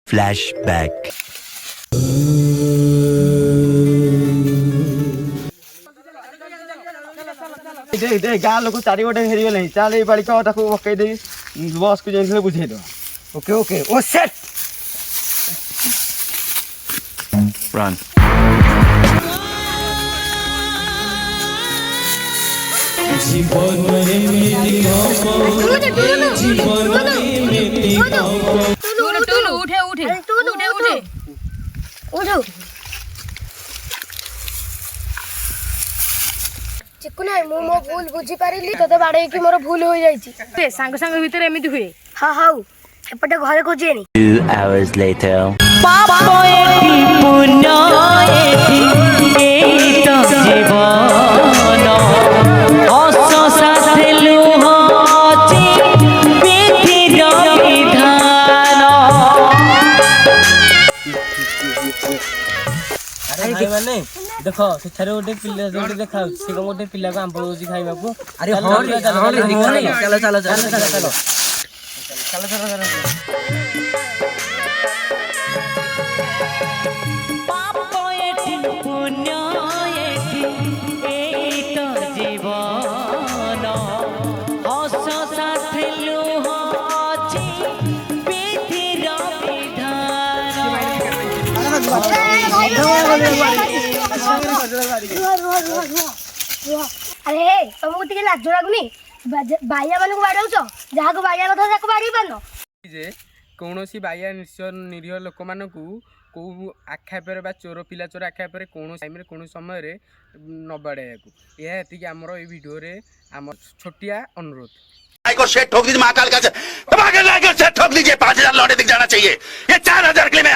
Flashback. गाँ लोक चारिपटे हेरीगले चल ये बाड़ी कटा को पकईदे बस को जाइए बुझेद ओके ओके ओ सेट Run. चिकु ना मु मो भूल बुझी पारिली तते बाड़े कि मोर भूल हो जाईची ए सांग सांग भीतर एमिति हुए हां हां एपटे घरे खोजेनी 2 hours later. अरे भाई माने देखो सेठारे गोटे पिल्ला जोटे देखा से गोटे पिल्ला को आंबो होजी खाइबा को अरे चलो चलो चलो चलो अरे तुमको टिके लाज लागुनी बाया मानक बाड़ाउछ जहा को बाया कथा जाको बाड़ी पानो जे कौनसी बाया निरीह लोक मानकू को आखापर बा चोर पिला चोर आखापर कौन टाइम कौन समय न बाड़ाया को यह एति आमर ए वीडियो रे आम छोटिया अनुरोध को शेट ठोक दीजिए महाकाल का ठोक दीजिए 5000 लौटे दिख जाना चाहिए ये 4000 के लिए